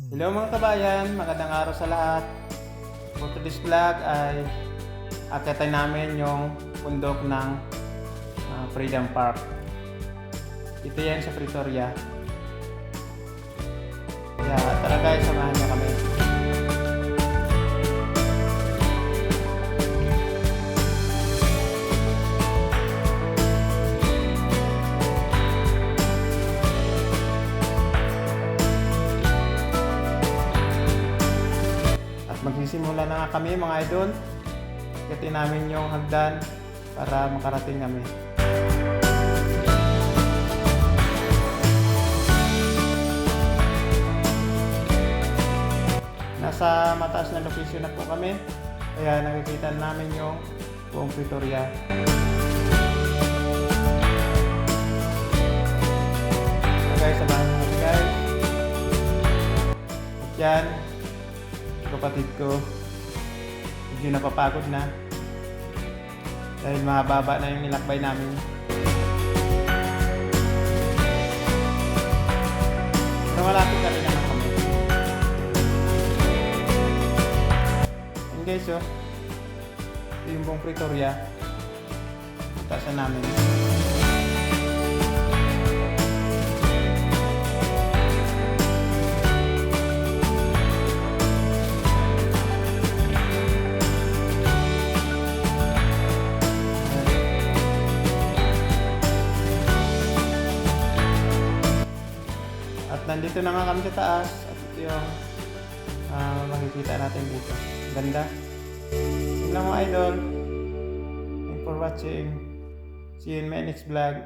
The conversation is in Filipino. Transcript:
Hello mga kabayan, magandang araw sa lahat. For today's vlog ay akitin namin yung bundok ng Freedom Park. Ito yan sa Pretoria. Kaya tara guys, samahan niyo kami. Magsisimula na nga kami mga idol. Akitin namin yung hagdan para makarating kami. Nasa mataas na location na po kami, kaya nakikita namin yung buong Pretoria. So guys, samahan nyo kami guys. At yan, kapatid ko, medyo napapagod na dahil mahaba na yung nilakbay namin. Pero malapit na rin naman kami. And guys, ito yung buong Pretoria. Taasan namin. Nandito na nga kami sa taas at ito yung makikita natin dito. Ganda. Yun lang mga idol. Thanks for watching. See you in my next vlog.